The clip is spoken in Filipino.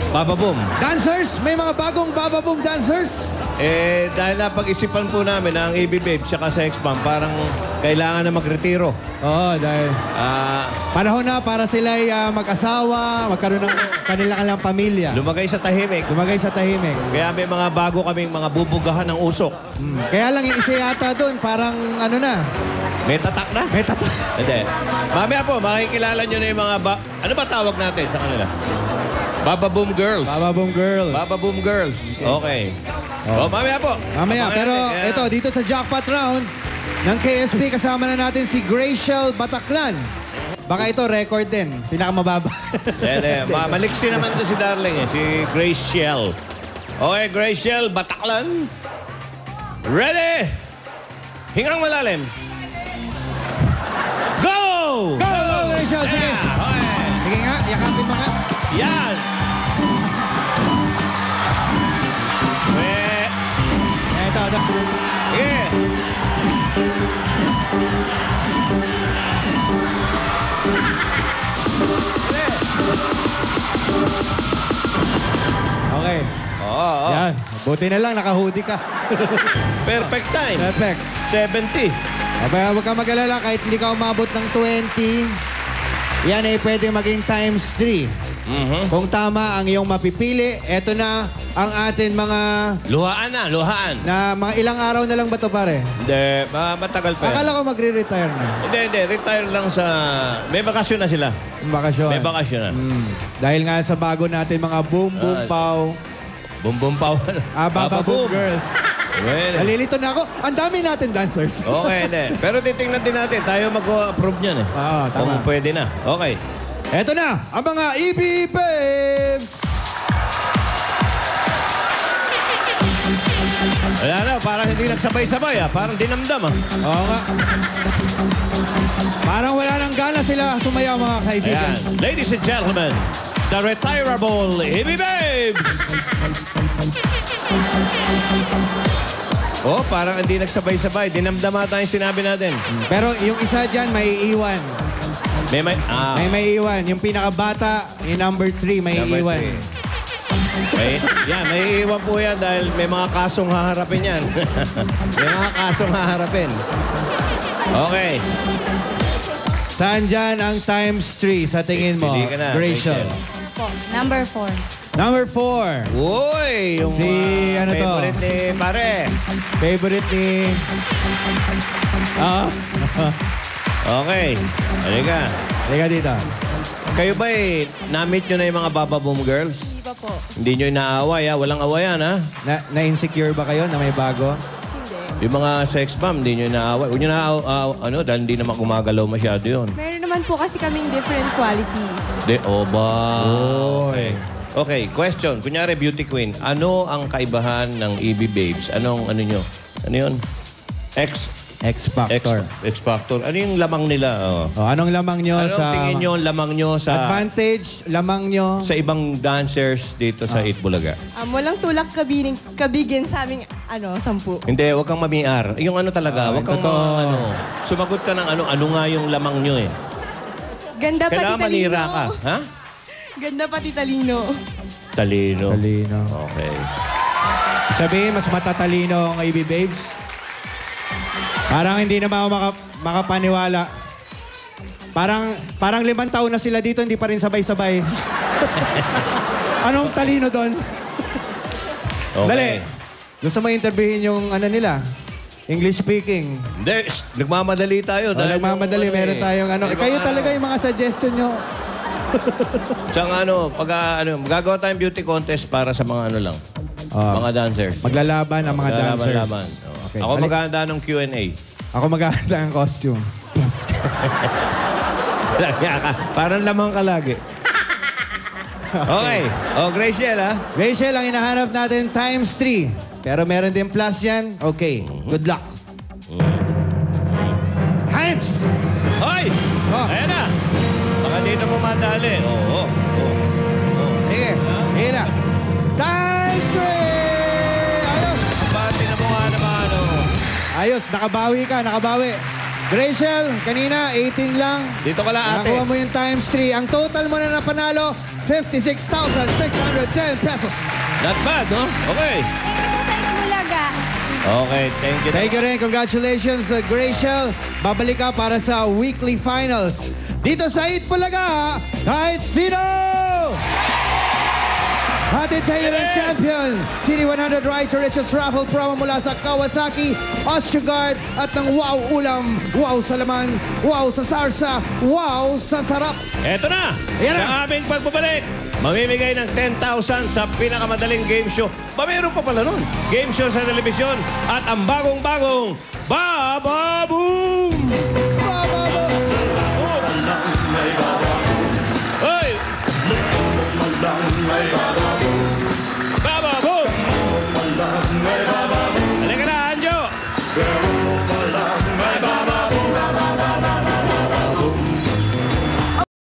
Baba Boom. Dancers? May mga bagong Baba Boom dancers? Dahil napag-isipan po namin na ang AB Babe tsaka sa X-Bomb, parang kailangan na magretiro. Oo, dahil Ah, panahon na para sila mag-asawa, magkaroon ng kanilang pamilya. lumagay sa tahimik. Lumagay sa tahimik. Kaya may mga bago kaming mga bubugahan ng usok. Kaya lang yung isa yata doon, parang ano na, May tatak na? may tatak. Hindi. Mamaya po, makikilala nyo na yung mga ano ba tawag natin sa kanila? Baba Boom Girls. Baba Boom Girls. Baba Boom Girls. Okay. Mamaya po. Mamaya, Abangan pero natin. Kaya- ito, dito sa jackpot round ng KSP, kasama na natin si Graciel Bataclan. Baka ito, record din. Pinakamababa. Hindi. Maliksi naman to si Darling si Graciel. Okay, Graciel Bataclan. Ready? Hingang malalim. Go! Go, Graciel! Sige. Yeah, okay. Sige nga, yakapin mo nga. Yan! Ito. Yeah. Okay. Oo. Yan. Buti na lang, naka-hoodie ka. Perfect time. Perfect. 70. Abay, huwag ka mag-alala, kahit hindi ka umabot ng 20, yan ay pwede maging times 3. Kung tama ang iyong mapipili, eto na ang atin mga Luhaan na, luhaan. mga ilang araw na lang ba ito, pare? Hindi, matagal pa yan. Akala ko magre-retire na. Hindi. Retire lang sa... May bakasyon na sila. Yung bakasyon. May bakasyon na. Dahil nga sa bago natin mga Boom Boom Pow, Bum Pow. Baba Boom Girls. Well, Nalilito na ako. Ang dami natin dancers. okay, hindi. Pero titingnan din natin. Tayo mag-approve niyan eh. Oo, tama. Kung pwede na. Okay. Eto na, ang mga EB Babes! Wala na, parang hindi nagsabay-sabay ah. Parang dinamdam ah. Oo nga. Parang wala nang gana sila sumayaw, mga kaibigan. Ayan. Ladies and gentlemen, the retirable EB Babes! Oh, parang hindi nagsabay-sabay. Dinamdama tayong sinabi natin. Pero yung isa dyan, may iwan. May iwan. Yung pinakabata, yung number 3, may Number iwan. May iwan po yan dahil may mga kasong haharapin yan. May mga kasong haharapin. Okay. Saan dyan ang times 3 sa tingin mo, Pili ka na, Graciel? Graciel. Po, number 4. Number 4. Uy! Yung Si ano to? favorite ni pare. Favorite ni... Okay. Halika. Halika dito. Kayo ba na-meet nyo na yung mga Baba Boom Girls? Hindi pa po. Hindi nyo inaaway ha? Walang awayan ha? Na-insecure ba kayo na may bago? Hindi. Yung mga sex bomb, hindi nyo inaaway. Huwag nyo na, dahil hindi naman gumagalaw masyado yun. Meron naman po kasi kaming different qualities. Ba? Okay. Okay, question. Kunyari, beauty queen. Ano ang kaibahan ng EB Babes? Ano nyo? Ano yun? X-Factor. X-Factor. Ano yung lamang nila? Oh. Anong lamang nyo Anong sa... tingin nyo lamang nyo sa Advantage, lamang nyo. sa ibang dancers dito sa Itbulaga? Walang tulak kabigin sa aming 10. Hindi, wag kang mamiar. Yung ano talaga, wag kang totoo. sumagot ka ng ano nga yung lamang nyo eh. Ganda pati Kailangan talino. manira ka. Ha? Ganda pati talino. Talino. Talino. Okay. Sabihin, mas matatalino ang EB Babes. Parang hindi na ako makapaniwala. Parang 5 taon na sila dito, hindi pa rin sabay-sabay. Anong talino doon? Okay. Dali. Gusto mo interviewin yung ano nila? English speaking. Hindi, nagmamadali tayo. O, nagmamadali, meron tayong ano. Kayo talaga yung mga suggestion nyo. Tsaka pag magagawa tayong beauty contest para sa mga ano lang. Mga dancers. Maglalaban ang mga dancers. Laban. Okay. Ako maghahanda ng Q&A. Ako maghahanda ng costume. Parang lamang ka lagi. Okay. Graciel ha? Rachel, ang hinahanap natin times 3. Pero meron din plus yan. Okay. Good luck. Times! Hoy! Ayan na! Baka dito mo madali. Oo. Sige. Sige na. Times 3! Ayos! Bati na mo nga naman, Ayos. Nakabawi ka. Nakabawi. Rachel, kanina 18 lang. Dito ka lang, ate. Nakuha mo yung times 3. Ang total mo na napanalo, 56,610 pesos. Not bad, no? Okay. Bulaga. Okay, thank you. Thank you rin. Congratulations, Graciel. Babalik ka para sa weekly finals. Dito sa Eat Bulaga, kahit sino! Hatid sa iyo ng champion, City 100 Right to Riches Raffle promo mula sa Kawasaki, Oshugard at ng Wow Ulam, Wow sa laman, Wow sa sarsa, Wow sa sarap. Eto na! Ayan na. Sa aming pagbabalik, mamimigay ng 10,000 sa pinakamadaling game show. Mayroon pa pala nun. Game show sa telebisyon at ang bagong-bagong Bababoom!